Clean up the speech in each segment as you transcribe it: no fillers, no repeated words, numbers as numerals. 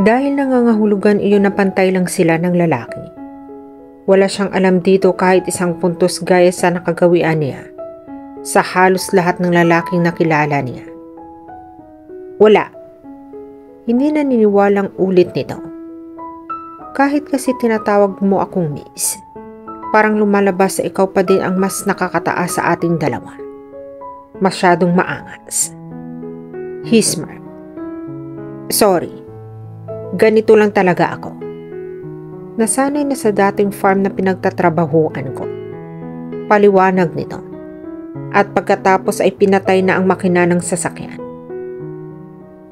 Dahil nangangahulugan iyon na pantay lang sila ng lalaki. Wala siyang alam dito kahit isang puntos gaya sa nakagawian niya sa halos lahat ng lalaking nakilala niya. Wala. Hindi naniniwalang ulit nito. Kahit kasi tinatawag mo akong miss, parang lumalabas sa ikaw pa din ang mas nakakataas sa ating dalawa. Masyadong maangas. Hismer. Sorry. Ganito lang talaga ako. Nasanay na sa dating farm na pinagtatrabahuan ko. Paliwanag nito. At pagkatapos ay pinatay na ang makina ng sasakyan.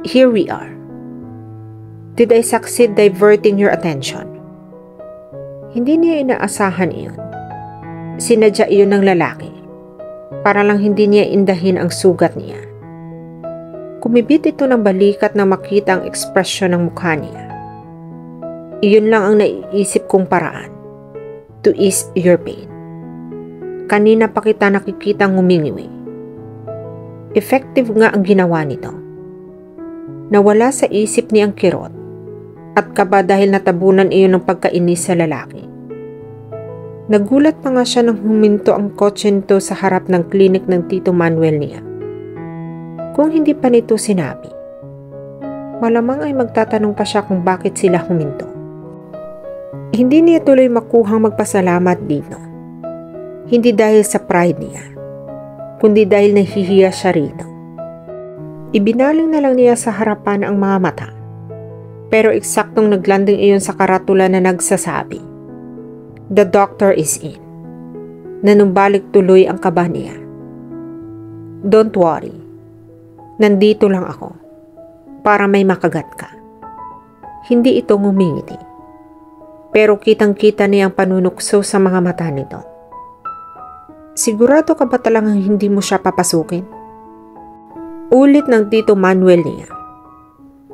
Here we are. Did I succeed diverting your attention? Hindi niya inaasahan iyon. Sinadya iyon ng lalaki. Para lang hindi niya indahin ang sugat niya. Kumibit ito ng balikat na makita ang ekspresyon ng mukha niya. Iyon lang ang naiisip kong paraan. To ease your pain. Kanina pa kita nakikita ngumingiwi. Effective nga ang ginawa nito. Nawala sa isip ni ang kirot at kaba dahil natabunan iyon ng pagkainis sa lalaki. Nagulat pa nga siya nang huminto ang kotse nito sa harap ng klinik ng Tito Manuel niya. Kung hindi pa nito sinabi, malamang ay magtatanong pa siya kung bakit sila huminto. Hindi niya tuloy makuhang magpasalamat dito. Hindi dahil sa pride niya, kundi dahil nahihiya siya rito. Ibinaling na lang niya sa harapan ang mga mata. Pero eksaktong naglanding iyon sa karatula na nagsasabi, "The doctor is in." Nanumbalik tuloy ang kaba niya. "Don't worry. Nandito lang ako para may makagat ka." Hindi ito ngumingiti. Pero kitang-kita niya ang panunukso sa mga mata nito. "Sigurado ka ba talagang hindi mo siya papasukin?" Ulit ng Tito Manuel niya.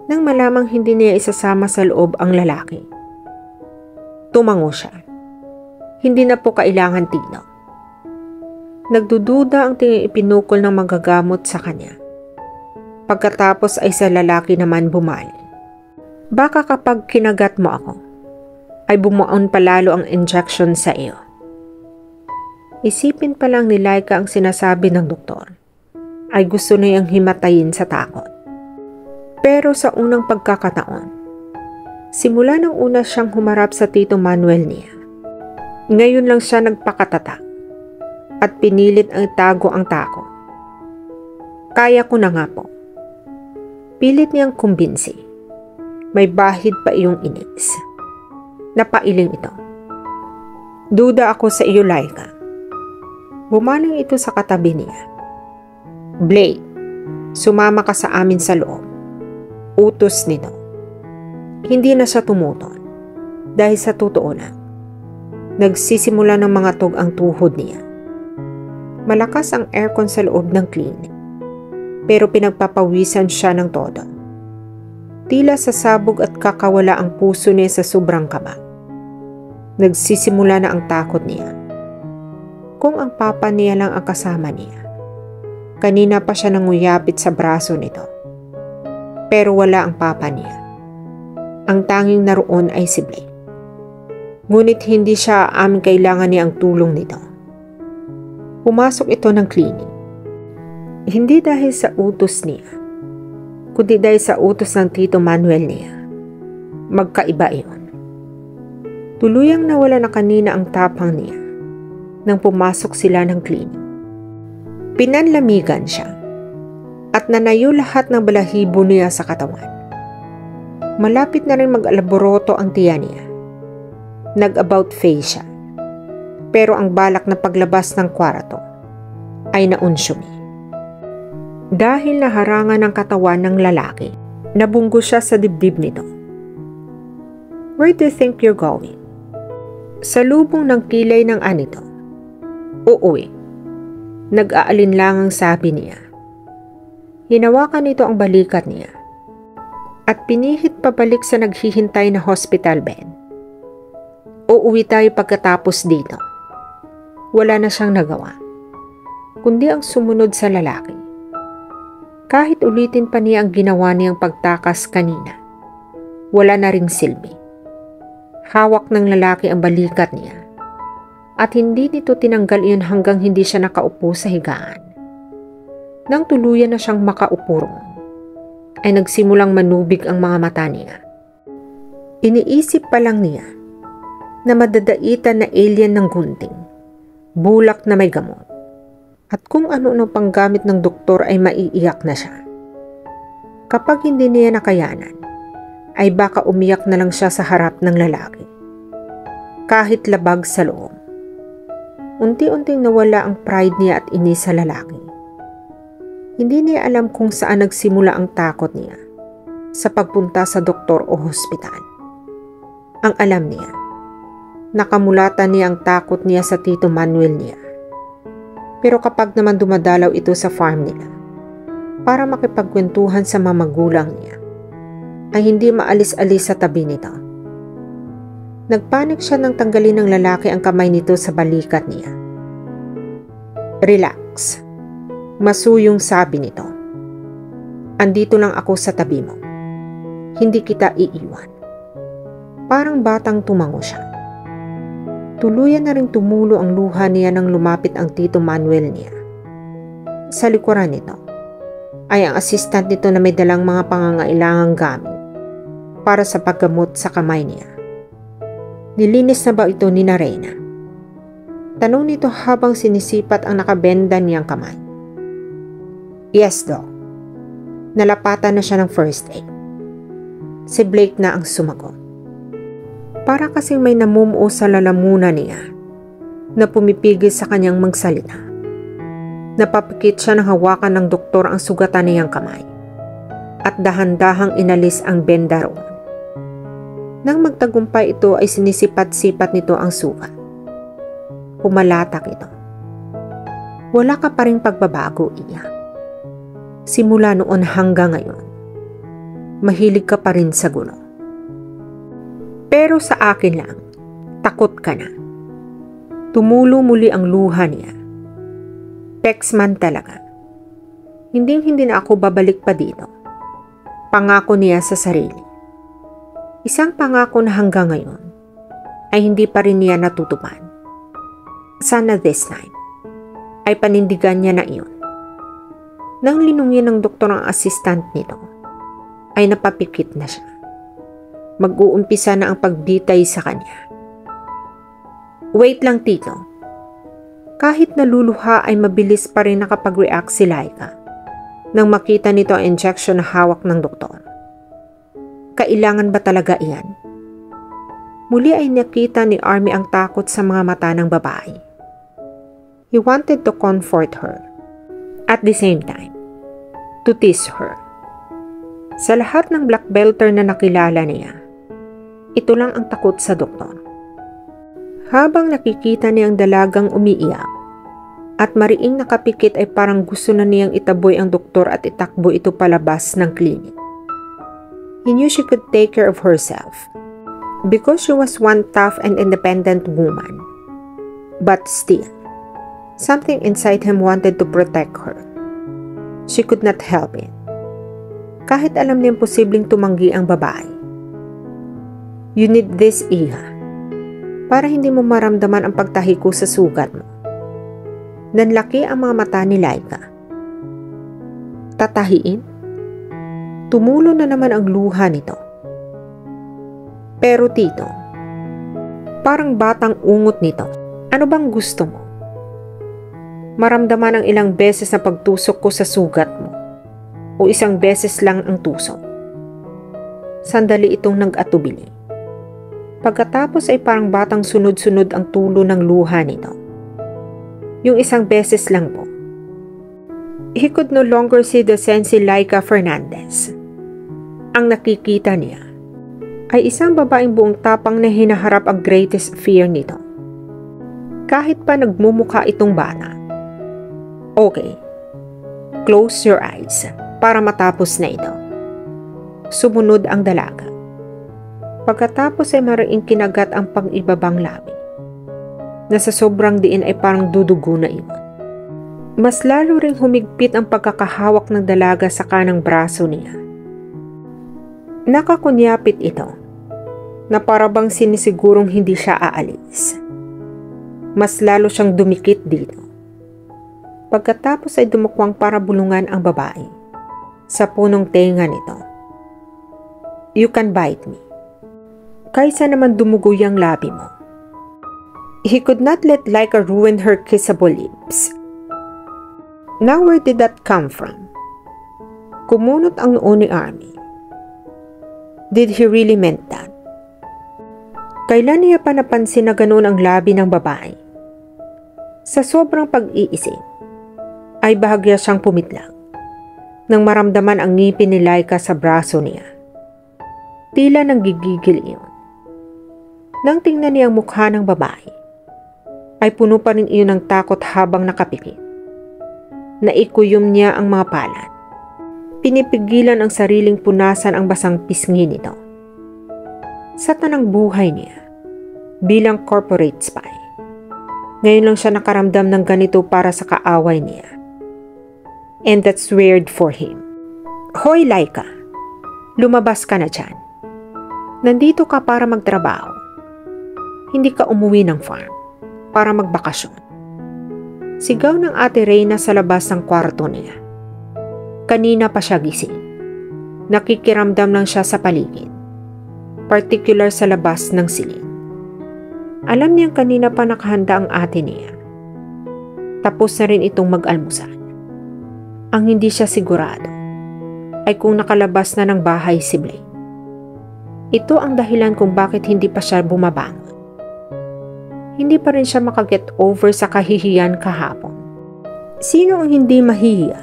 Nang malamang hindi niya isasama sa loob ang lalaki. Tumango siya. Hindi na po kailangan, Tino. Nagdududa ang tingin ipinukol ng magagamot sa kanya. Pagkatapos ay sa lalaki naman bumali. Baka kapag kinagat mo ako, ay bumuon palalo ang injection sa iyo. Isipin pa lang ni Laika ang sinasabi ng doktor, ay gusto na niyang himatayin sa takot. Pero sa unang pagkakataon, simula nang una siyang humarap sa Tito Manuel niya, ngayon lang siya nagpakatatak at pinilit ang itago ang takot. "Kaya ko na nga po." Pilit niyang kumbinsi. May bahid pa iyong inis. Napailing ito. "Duda ako sa iyo, Laika." Bumaling ito sa katabi niya. "Blake, sumama ka sa amin sa loob." Utos nito. Hindi na siya tumuton dahil sa totoo lang, nagsisimula ng mga tug ang tuhod niya. Malakas ang aircon sa loob ng klinik, pero pinagpapawisan siya ng todo. Tila sasabog at kakawala ang puso niya sa sobrang kaba. Nagsisimula na ang takot niya. Kung ang papa niya lang ang kasama niya, kanina pa siya nanguyapit sa braso nito. Pero wala ang papa niya. Ang tanging naroon ay si Blake. Ngunit hindi siya kailangan niya ang tulong nito. Pumasok ito ng klinik. Hindi dahil sa utos niya, kundi dahil sa utos ng Tito Manuel niya. Magkaiba iyon. Tuluyang nawala na kanina ang tapang niya nang pumasok sila ng klinik. Pinanlamigan siya at nanayo lahat ng balahibo niya sa katawan. Malapit na rin mag-alaboroto ang tiya niya. Nag-about face siya. Pero ang balak na paglabas ng kwarto ay naunsyumi. Dahil naharangan ang katawan ng lalaki, nabunggo siya sa dibdib nito. "Where do you think you're going?" Sa lubong ng kilay ng anito. "Uuwi." Nag-aalinlangang sabi niya. Hinawakan nito ang balikat niya at pinihit pabalik sa naghihintay na hospital bed. "Uuwi tayo pagkatapos dito." Wala na siyang nagawa, kundi ang sumunod sa lalaki. Kahit ulitin pa niya ang ginawa niyang pagtakas kanina, wala na ring silbi. Hawak ng lalaki ang balikat niya at hindi nito tinanggal iyon hanggang hindi siya nakaupo sa higaan. Nang tuluyan na siyang makaupo roon, ay nagsimulang manubig ang mga mata niya. Iniisip pa lang niya na madadaitan na alien ng gunting, bulak na may gamot, at kung ano-ano pang gamit ng doktor ay maiiyak na siya. Kapag hindi niya nakayanan, ay baka umiyak na lang siya sa harap ng lalaki. Kahit labag sa loob, unti-unting nawala ang pride niya at inis sa lalaki. Hindi niya alam kung saan nagsimula ang takot niya sa pagpunta sa doktor o hospital. Ang alam niya, nakamulatan niya ang takot niya sa Tito Manuel niya. Pero kapag naman dumadalaw ito sa farm nila para makipagkwentuhan sa mga magulang niya, ay hindi maalis-alis sa tabi nito. Nagpanik siya nang tanggalin ng lalaki ang kamay nito sa balikat niya. Relax, masuyong sabi nito. Andito lang ako sa tabi mo. Hindi kita iiwan. Parang batang tumango siya. Tuluyan na rin tumulo ang luha niya nang lumapit ang Tito Manuel niya. Sa likuran nito ay ang assistant nito na may dalang mga pangangailangang gamit para sa paggamot sa kamay niya. Nilinis na ba ito ni Reyna? Tanong nito habang sinisipat ang nakabenda niyang kamay. Yes, Doc. Nalapatan na siya ng first aid. Si Blake na ang sumagot. Para kasing may namumuo sa lalamunan niya na pumipigil sa kanyang magsalita. Napapikit siya ng hawakan ng doktor ang sugatan niyang kamay at dahan-dahang inalis ang benda roon. Nang magtagumpay ito ay sinisipat-sipat nito ang sugat. Pumalatak ito. Wala ka pa ring pagbabago, Iya. Simula noon hanggang ngayon, mahilig ka pa rin sa gulo. Pero sa akin lang, takot ka na. Tumulo muli ang luha niya. Pexman talaga. Hindi na ako babalik pa dito. Pangako niya sa sarili. Isang pangako na hanggang ngayon ay hindi pa rin niya natutupad. Sana this time ay panindigan niya na iyon. Nang linungin ng doktor ang assistant nito, ay napapikit na siya. Mag-uumpisa na ang pagbitay sa kanya. Wait lang, Tito. Kahit naluluha ay mabilis pa rin nakapag-react si Laika nang makita nito ang injection na hawak ng doktor. Kailangan ba talaga iyan? Muli ay nakita ni Army ang takot sa mga mata ng babae. He wanted to comfort her. At the same time, to tease her. Sa lahat ng black belter na nakilala niya, ito lang ang takot sa doktor. Habang nakikita niyang dalagang umiiyak at mariing nakapikit ay parang gusto na niyang itaboy ang doktor at itakbo ito palabas ng klinik. He knew she could take care of herself because she was one tough and independent woman. But still, something inside him wanted to protect her. She could not help it. Kahit alam niyang posibleng tumanggi ang babae. You need this, Iha, para hindi mo maramdaman ang pagtahiko sa sugat mo. Nanlaki ang mga mata ni Laika. Tatahiin? Tumulo na naman ang luha nito. Pero Tito, parang batang ungot nito. Ano bang gusto mo? Maramdaman ang ilang beses na pagtusok ko sa sugat mo o isang beses lang ang tusok? Sandali itong nag-atubili. Pagkatapos ay parang batang sunod-sunod ang tulo ng luha nito. Yung isang beses lang po. He could no longer see the sensei Laika Fernandez. Ang nakikita niya ay isang babaeng buong tapang na hinaharap ang greatest fear nito. Kahit pa nagmumukha itong bata. Okay, close your eyes para matapos na ito. Sumunod ang dalaga. Pagkatapos ay mariing kinagat ang pang-ibabang labi. Na sa sobrang diin ay parang dudugo na iwan. Mas lalo ring humigpit ang pagkakahawak ng dalaga sa kanang braso niya. Nakakunyapit ito na parabang sinisigurong hindi siya aalis. Mas lalo siyang dumikit dito. Pagkatapos ay dumukwang para bulungan ang babae sa punong tenga nito. You can bite me. Kaysa naman dumugoy ang labi mo. He could not let Laika ruin her kissable lips. Now where did that come from? Kumunot ang noo ni Army. Did he really meant that? Kailan niya pa napansin na ganoon ang labi ng babae? Sa sobrang pag-iisip, ay bahagya siyang pumitlang nang maramdaman ang ngipin ni Laika sa braso niya. Tila nang gigigil iyon. Nang tingnan niya ang mukha ng babae, ay puno pa rin iyon ng takot habang nakapikit. Naikuyom niya ang mga palad. Pinipigilan ang sariling punasan ang basang pisngi nito. Sa tanang buhay niya, bilang corporate spy, ngayon lang siya nakaramdam ng ganito para sa kaaway niya. And that's weird for him. Hoy Laika, lumabas ka na dyan. Nandito ka para magtrabaho. Hindi ka umuwi ng farm para magbakasyon. Sigaw ng Ate Reyna sa labas ng kwarto niya. Kanina pa siya gising. Nakikiramdam lang siya sa paligid. Particular sa labas ng silid. Alam niyang kanina pa nakahanda ang ate niya. Tapos na rin itong mag-almusal. Ang hindi siya sigurado ay kung nakalabas na ng bahay si Blake. Ito ang dahilan kung bakit hindi pa siya bumabangon. Hindi pa rin siya makaget over sa kahihiyan kahapon. Sino ang hindi mahihiya?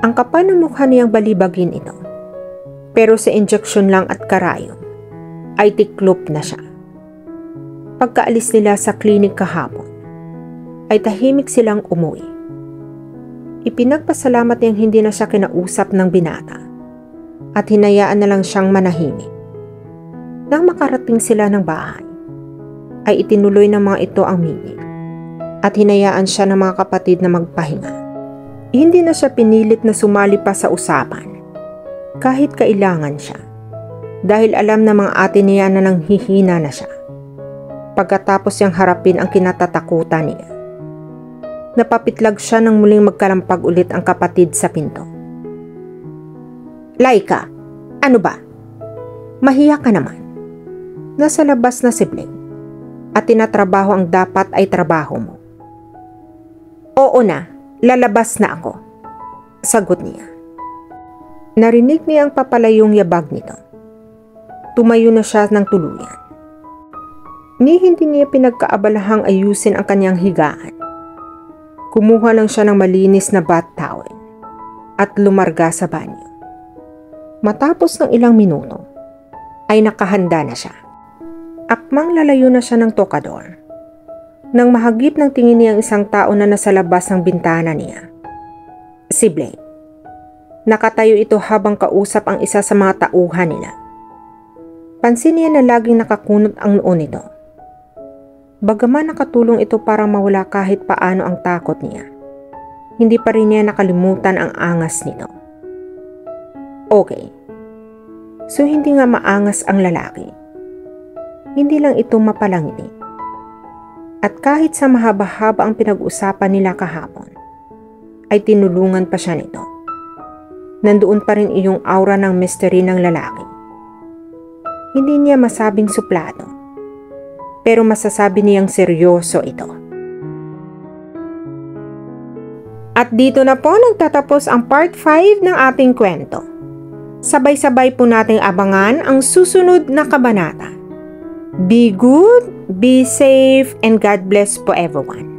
Ang kapal ng mukha niyang balibagin ito. Pero sa injection lang at karayom ay tiklop na siya. Pagkaalis nila sa klinik kahapon, ay tahimik silang umuwi. Ipinagpasalamat niyang hindi na siya kinausap ng binata at hinayaan na lang siyang manahimik. Nang makarating sila ng bahay, ay itinuloy ng mga ito ang meeting at hinayaan siya ng mga kapatid na magpahinga. Hindi na siya pinilit na sumali pa sa usapan kahit kailangan siya dahil alam na mga ate niya na nanghihina na siya. Pagkatapos niyang harapin ang kinatatakutan niya, napapitlag siya nang muling magkalampag ulit ang kapatid sa pinto. Laika, ano ba? Mahiya ka naman. Nasa labas na si Blake at tinatrabaho ang dapat ay trabaho mo. Oo na, lalabas na ako. Sagot niya. Narinig niya ang papalayong yabag nito. Tumayo na siya ng tuluyan. Hindi niya pinagkaabalahang ayusin ang kanyang higaan. Kumuha lang siya ng malinis na bath towel at lumarga sa banyo. Matapos ng ilang minuto, ay nakahanda na siya. Akmang lalayo na siya ng tokador. Nang mahagip ng tingin niya ang isang tao na nasa labas ng bintana niya. Si Blake. Nakatayo ito habang kausap ang isa sa mga tauhan nila. Pansin niya na laging nakakunot ang noo nito. Bagaman nakatulong ito para mawala kahit paano ang takot niya, hindi pa rin niya nakalimutan ang angas nito. Okay. So hindi nga maangas ang lalaki. Hindi lang ito mapalangiti. At kahit sa mahaba-haba ang pinag-usapan nila kahapon, ay tinulungan pa siya nito. Nandoon pa rin iyong aura ng mystery ng lalaki. Hindi niya masabing suplado. Pero masasabi niyang seryoso ito. At dito na po nagtatapos ang part 5 ng ating kwento. Sabay-sabay po nating abangan ang susunod na kabanata. Be good, be safe, and God bless po everyone.